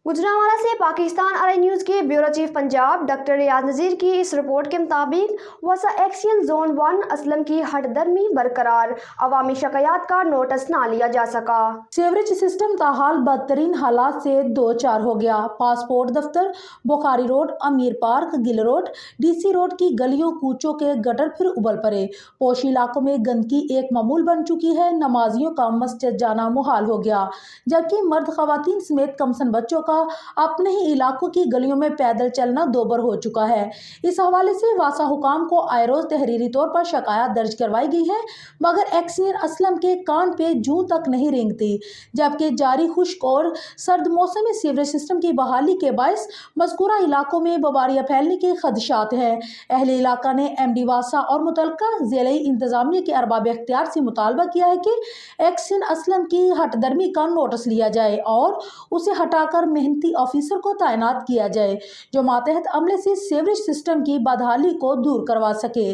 गुजरांवाला से Pakistan RI news के bureau chief Punjab doctor रियाज नज़ीर की इस रिपोर्ट के मुताबिक वसा एक्शन जोन 1 असलम की हटदर्मी बरकरार, अवामी शिकायत का नोटिस ना लिया जा सका। सीवरेज सिस्टम ताहाल बदतरीन हालात से दो चार हो गया। पासपोर्ट दफ्तर, बुखारी रोड, अमीर park, Gill road, DC road की गलियों कूचों के गटर फिर उबल पड़े। पोशी इलाकों में गंदगी एक मामूल बन चुकी है। नमाजियों का मस्जिद जाना मुहाल हो गया, जबकि मर्द खवातीन समेत कमसन बच्चों का अपने ही इलाकों की गलियों में पैदल चलना दोबर हो चुका है। इस हवाले से वासा हुकाम को आए रोज तहरीरी तौर पर शिकायत दर्ज करवाई गई है, मगर एक्सीनियर असलम के कान पे जूं तक नहीं रेंगती। जबकि जारी खुश्क और सर्द मौसम में सीवरेज सिस्टम की बहाली के बायस मज़कूरा इलाकों में बवारियां फैलने के खदशात हैं। अहले इलाका ने MD वासा और मुतल्लिका ज़िले इंतजामिया के अरबाब इख्तियार से मुतालबा किया है कि एक्सीनियर असलम की हटदर्मी का नोटिस लिया जाए और उसे हटाकर मेहनती ऑफिसर को तैनात किया जाए, जो मातहत अमले से सीवरेज सिस्टम की बदहाली को दूर करवा सके।